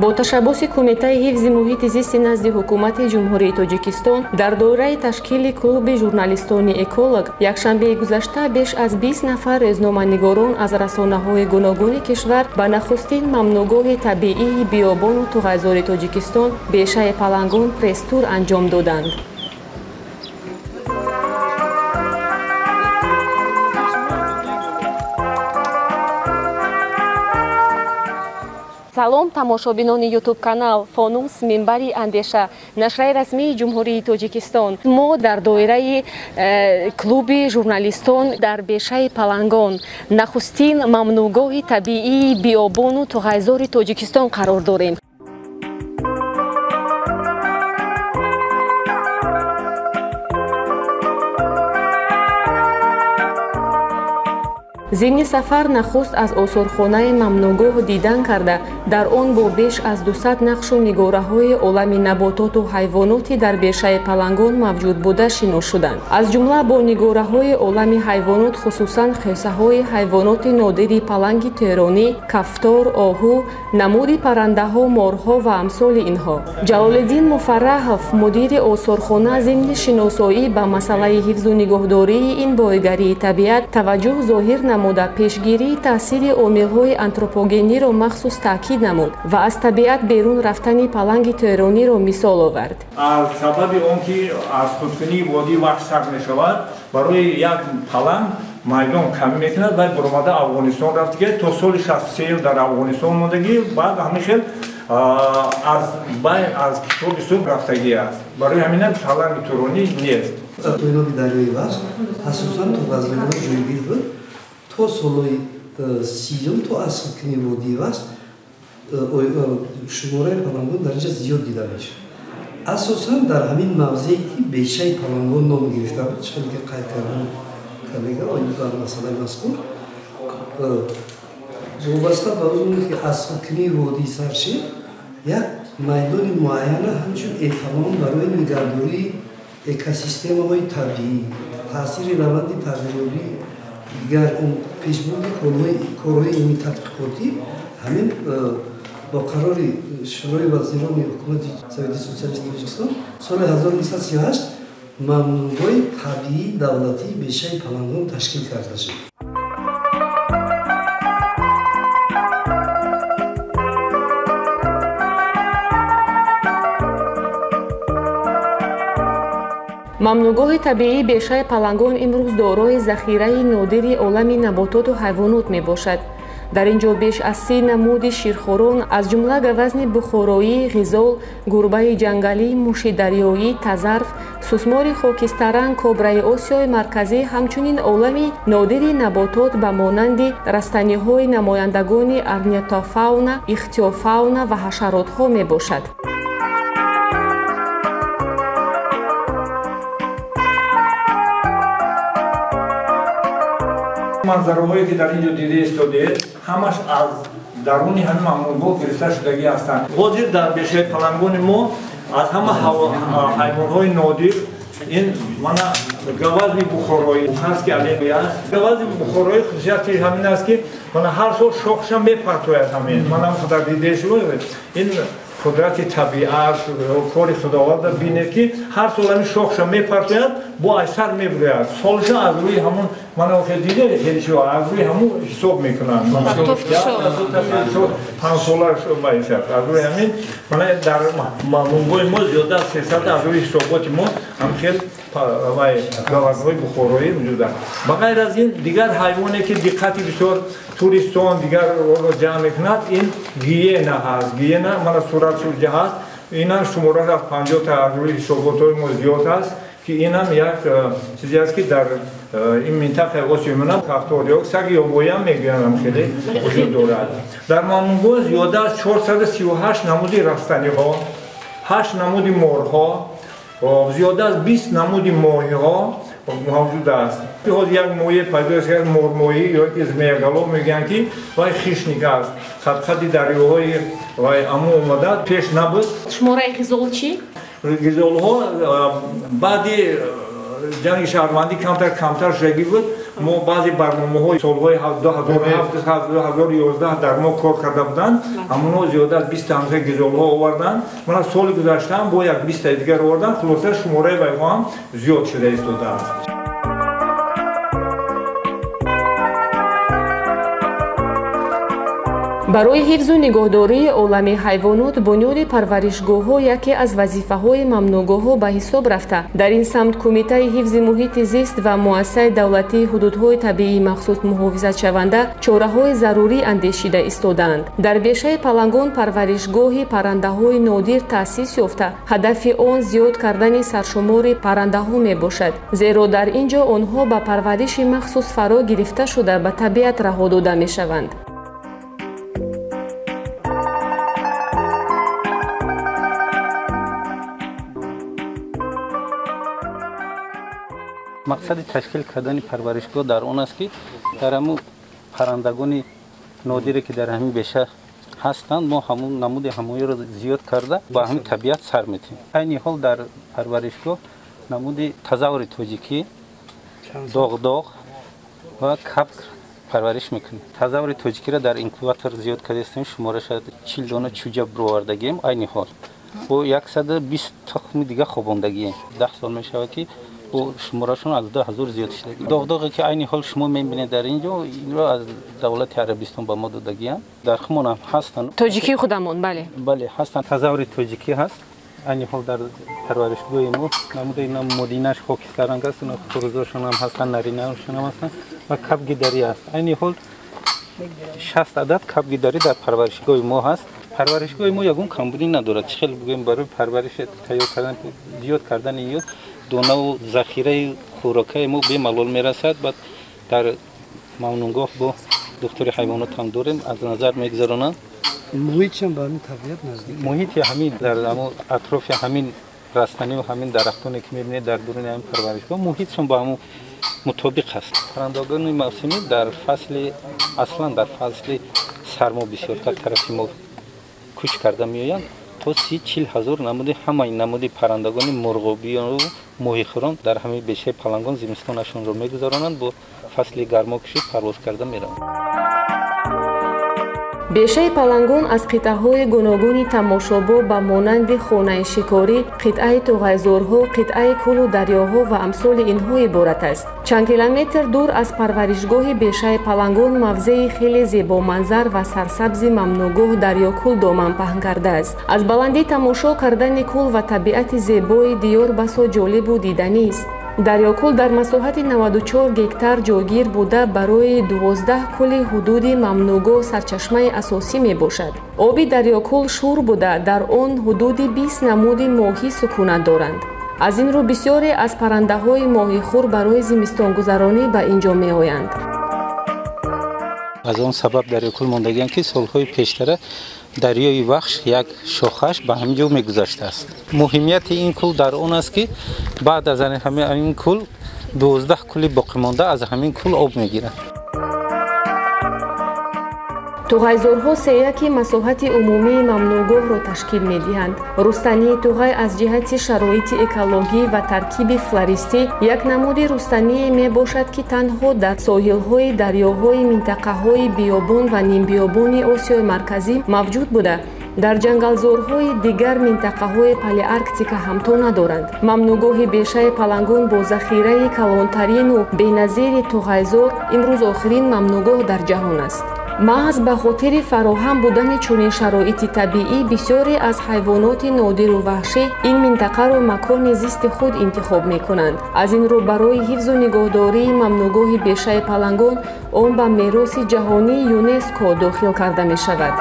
با تشبث کمیته حفظ محیط زیست نزد حکومت جمهوری تاجیکستان در دوره تشکیل کلوب ژورنالیستان اکولوگ یکشنبه گذشته بیش از 20 نفر روزنامه‌نگاران از رسانه‌های گوناگون کشور به نخستین ممنوعگاه طبیعی بیابان و توغیزار تاجیکستان بیشه پلنگان پرس تور انجام دادند. салом тамошобинони ютуб канал фонус минбари андеша нашраи расмии ҷумҳурии тоҷикистон. мо дар доираи клуби журналистон дар бешаи палангон нахустин мамнӯъгоҳи табиии биёбону туғайзори тоҷикистон қарор дорем. зимни сафар нахуст аз осорхонаи мамнӯъгоҳ дидан карда дар он бо беш аз 200 нақшу нигораҳои олами набототу ҳайвоноти дар бешаи палангон мавҷуд буда шинос шуданд. аз ҷумла бо нигораҳои олами ҳайвонот хусусан хесаҳои ҳайвоноти нодири паланги теҳронӣ, кафтор, оҳу, намуди паррандаҳо, морҳо ва амсоли инҳо. ҷалолиддин муфарраҳов мудири осорхона зимни шиносоӣ ба масъалаи ҳифзу нигоҳдории ин боигарии табиат таваҷҷӯҳ зоҳир намуда пешгирии таъсири омилҳои антропогениро махсус таъкид намуд ва аз табиат берун рафтани паланги теҳрониро мисол овард. аз сабаби он ки аз худкунии водӣ вақт сар мешавад барои як паланг майдон камӣ мекунад вай баромада афғонистон рафтиги то соли 63 дар афғонистон мондагӣ баъд ҳамихел аз китоби суд рафтагӣ аст. барои ҳамина паланги теҳронӣ нест. тоиноби дарёи ваш асосан то вазмино ҷойгир буд то солои 30 то аз худкунии водии ваш шумораи палангон дар инҷа зиёд дида мешавад. асосан дар ҳамин мавзеи ки бешаи палангон ном гирифта буд чунки ки қайд кардам коллега дар масъалаи мазкур вобаста ба ӯ ки аз худкунии водии саршир як майдони муайяна ҳамчун эталон барои нигаҳдории экосистемаҳои табиӣ таъсири раванди тағйирёбии дигар пешбурди корҳои илми тадқиқотӣ ҳамин бо қарори шӯрои вазирони ҳукумати совети социалистии Тоҷикистон соли 1938 мамнӯъгоҳи табиии давлатии бешаи палангон ташкил карда шуд. мамнӯъгоҳи табиии бешаи палангон имрӯз дорои захираи нодири олами набототу ҳайвонот мебошад. дар ин ҷо беш аз 30 намуди ширхорон аз ҷумла гавазни бухороӣ, ғизол, гурбаи ҷангалӣ, муши дарёӣ, тазарф, сусмори хокистарранг, кобраи осиёи марказӣ ҳамчунин олами нодири наботот ба монанди растаниҳои намояндагони орнитофауна, ихтиофауна ва ҳашаротҳо мебошад. манзараҳое ки дар ин ҷо дида истодед ҳамаш аз даруни ҳамин мамнӯъгоҳ гирифта шудагӣ ҳастанд. ҳозир дар бешаи палангони мо аз ҳама ҳайвонҳои нодир ин мана гавазни бухороӣ ҳаст ки алеми аст. гавазни бухороӣ хусусияти ҳамин аст ки мана ҳар сол шохша мепартояд ҳамин мана дар дидаи шумо ин қудрати табиат кори худованда бинед ки ҳар сол ҳамин шохша мепартояд бо айсар мебуряд солша аз рӯи ҳамун мана дидед ҳелишо аз рӯи ҳамун ҳисоб мекунанд 5 сола байшад аз рӯи ҳамин мана дар мамнӯъгоҳи мо зиёда 300 аз рӯи ҳисоботи мо ҳамхел гавазҳои бухороӣ вуҷуд аст. ба ғайр аз ин дигар ҳайвоне ки диққати бисёр туристон дигар ҷамъ мекунад ин гиена ҳаст. гиена мана суратшуҷа ҳаст. инам шуморааш аз 50 та аз рӯи ҳисоботҳои мо зиёд аст ки инам як чизе аст ки дар ин минтақаи осиёи мана кафтор ё саги ёбоям мегӯям хеле вуҷуд дорад. дар мамнӯъгоҳ зиёда аз 438 намуди растаниҳо, 8 намуди морҳо, зиёда аз 20 намуди моҳиҳо мавҷуд аст. ҳозир як моҳие пайдо аст ки мормоҳӣ ё ки змеяголов мегӯянд ки вай хишник аст. хатхати дарёҳои вай амӯ омада пеш набуд. шумораи ғизол чӣ? ғизолҳо баъди ҷанги шаҳрвандӣ камтар шудагӣ буд. Мо баъзе барномаҳои солҳои 2007-2011 дар мо кор карда буданд. Ҳамонҳо зиёда аз 20 ҳамсо гизолҳо оварданд. Мана соли гузаштаам бо як 20 дигар оварданд. Хулоса шумораи вайҳо ҳам зиёд шуда истодааст. барои ҳифзу нигоҳдории олами ҳайвонот бунёди парваришгоҳҳо яке аз вазифаҳои мамнӯъгоҳҳо ба ҳисоб рафта, дар ин самт Кумитаи ҳифзи муҳити зист ва муассисаи давлатии ҳудудҳои табиии махсус муҳофизатшаванда чораҳои зарурӣ андешида истодаанд. Дар бешаи Палангон парваришгоҳи паррандаҳои нодир таъсис ёфта. Ҳадафи он зиёд кардани саршумори паррандаҳо мебошад, зеро дар ин ҷо онҳо ба парвариши махсус фаро гирифта шуда ба табиат раҳо дода мешаванд. мақсади ташкил кардани парваришгоҳ дар он аст ки дар ҳамун паррандагони нодире ки дар ҳамин беша ҳастанд мо ҳамун намуди ҳамоиро зиёд карда ба ҳамин табиат сар метиҳем. айни ҳол дар парваришгоҳ намуди тазавури тоҷикӣ, доғдоғ ва кабк парвариш мекунем. тазавури тоҷикиро дар инкубатор зиёд кардастем, шумора шуд 40 дона чӯҷа бировардагием. айни ҳол бо 120 тухми дига хобондагием. 10 сол мешавад ки шуморашон аз 2000 зиёд шуда. доғдоғе ки айни ҳол шумо мебинед дар ин ҷо, инро аз давлати арабистон ба мо додагиам. дар хумон ҳам ҳастанд. Тоҷикии худамон, бале. Бале, ҳастанд. Тазавури тоҷикӣ ҳаст. айни ҳол дар парваришгоҳи мо намуди ина модинаш хокистаранг аст, ина хурӯзошон ҳам ҳастанд, наринашон ҳам ҳастанд ва кабгидарӣ аст. айни ҳол 60 адад кабгидарӣ дар парваришгоҳи мо ҳаст. парваришгоҳи мо ягон камбудӣ надорад. чӣ хел бигӯем барои парвариш тайёр кардан, зиёд кардани ё донаву захираи хӯрокаи мо бемалол мерасад. баъд дар мамнунгоҳ бо духтури ҳайвонот ҳам дорем, аз назар мегзаронанд. муҳитшам ба ҳамин табиат наздик. муҳити ҳамин дар атрофи ҳамин растанию ҳамин дарахтоне ки мебинед дар дуруни ҳамин парваришгоҳ, муҳитшон ба ҳамун мутобиқ аст. паррандагони мавсимӣ дар фасли аслан дар фасли сармо бисёртар тарафи мо кӯч карда меоянд. то 30-40 ҳазор намуди ҳамаи намуди паррандагони мурғобиёну моҳихӯрон дар ҳамин бешаи Палангон зимистонашонро мегузаронанд, бо фасли гармокушӣ парвоз карда мераванд. бешаи Палангон аз қитъаҳои гуногуни тамошобоб ба монанди хонаи шикорӣ, қитъаи туғайзорҳо, қитъаи кӯлу дарёҳо ва амсоли инҳо иборат аст. чанд километр дур аз парваришгоҳи бешаи Палангон мавзеи хеле зебоманзар ва сарсабзи мамнӯъгоҳ дарёкӯл доман паҳн кардааст. аз баландӣ тамошо кардани кӯл ва табиати зебои диёр басо ҷолибу диданист. дарёкӯл дар масоҳати 94 гектар ҷойгир буда барои 12 кӯли ҳудуди мамнӯъгоҳ сарчашмаи асосӣ мебошад. оби дарёкӯл шӯр буда дар он ҳудуди 20 намуди моҳӣ сукунат доранд. аз ин рӯ бисёре аз паррандаҳои моҳихӯр барои зимистонгузаронӣ ба ин ҷо меоянд. аз он сабаб дарёкӯл мондагиам ки солҳои пештара дарёи вахш як шохаш ба ҳамин ҷо мегузаштааст. муҳимияти ин кӯл дар он аст ки баъд аз ҳамин кӯл 12 кӯли боқимонда аз ҳамин кӯл об мегиранд. туғайзорҳо сеяки масоҳати умумии мамнӯъгоҳро ташкил медиҳанд. рустании туғай аз ҷиҳати шароити экологӣ ва таркиби флористӣ як намуди рустание мебошад ки танҳо дар соҳилҳои дарёҳои минтақаҳои биёбон ва нимбиёбони осиёи марказӣ мавҷуд буда, дар ҷангалзорҳои дигар минтақаҳои палеарктика ҳамто надоранд. мамнӯъгоҳи бешаи Палангон бо захираи калонтарину беназири туғайзор имрӯз охирин мамнӯъгоҳ дар ҷаҳон аст. маҳз ба хотири фароҳам будани чунин шароити табиӣ бисёре аз ҳайвоноти нодиру ваҳшӣ ин минтақаро макони зисти худ интихоб мекунанд. аз ин рӯ барои ҳифзу нигоҳдории мамнӯъгоҳи бешаи Палангон он ба мероси ҷаҳонии ЮНЕСКО дохил карда мешавад.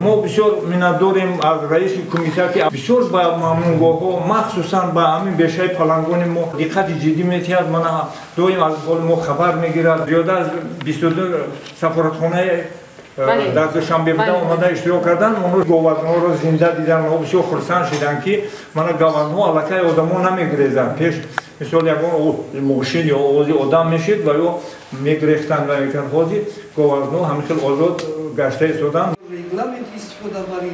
мо бисёр миннатдорем аз раиси кумита ки бисёр ба мамнӯъгоҳҳо махсусан ба ҳамин бешаи Палангони мо диққати ҷиддӣ метиҳад. мана доим аз ҳоли мо хабар мегирад. зиёда аз 22 сафоратхонаи дар душанбе буда омада иштирок кардан. онҳо говазнҳоро зинда дидан. онҳо бисёр хурсанд шуданд ки мана говазнҳо аллакай одамо намегирезанд. пеш мисол ягон мошин ё овози одам мешид ва ё мегирехтанд ва мекарданд. ҳозир говазнҳо ҳамин хел озод гашта истоданд. регламент истифода бари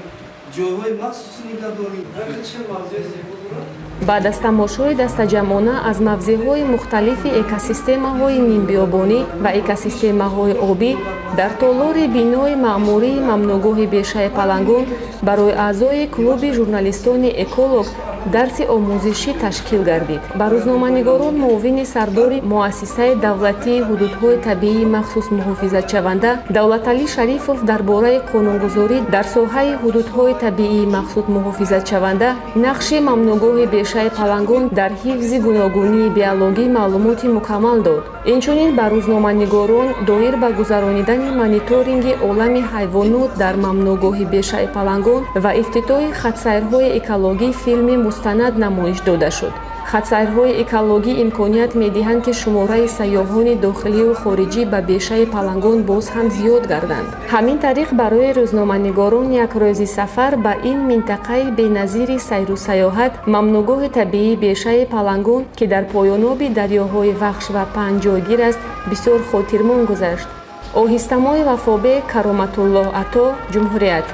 ҷойҳои махсуси нигоҳдорӣ чӣ мавзеъ зебо дорад. баъд аз тамошои дастаҷамона аз мавзеъҳои мухталифи экосистемаҳои нимбиёбонӣ ва экосистемаҳои обӣ дар толори бинои маъмурии мамнӯъгоҳи бешаи Палангон барои аъзои клуби журналистони эколог дарси омӯзишӣ ташкил гардид. Ба рӯзноманигорон муовини сардори муассисаи давлатии ҳудудҳои табиии махсус муҳофизатшаванда Давлаталӣ Шарифов дар бораи қонунгузорӣ дар соҳаи ҳудудҳои табиии махсус муҳофизатшаванда нақши мамнӯъгоҳи бешаи Палангон дар ҳифзи гуногунии биологӣ маълумоти мукаммал дод. Инчунин ба рӯзноманигорон доир ба гузаронидани мониторинги олами ҳайвонот дар мамнӯъгоҳи бешаи Палангон ва ифтитоҳи хатсайрҳои экологӣ филми мустанад намоиш дода шуд. Хатсайрҳои экологӣ имконият медиҳанд, ки шумораи сайёҳони дохиливу хориҷӣ ба бешаи Палангон боз ҳам зиёд гарданд. Ҳамин тариқ барои рӯзноманигорон якрӯзи сафар ба ин минтақаи беназири сайру саёҳат мамнӯъгоҳи табиии бешаи Палангон, ки дар поёноби дарёҳои Вахш ва Панҷ ҷойгир аст, бисёр хотирмон гузашт. Оҳистамои Вафобек, Кароматуллоҳ Ато, Ҷумҳурият.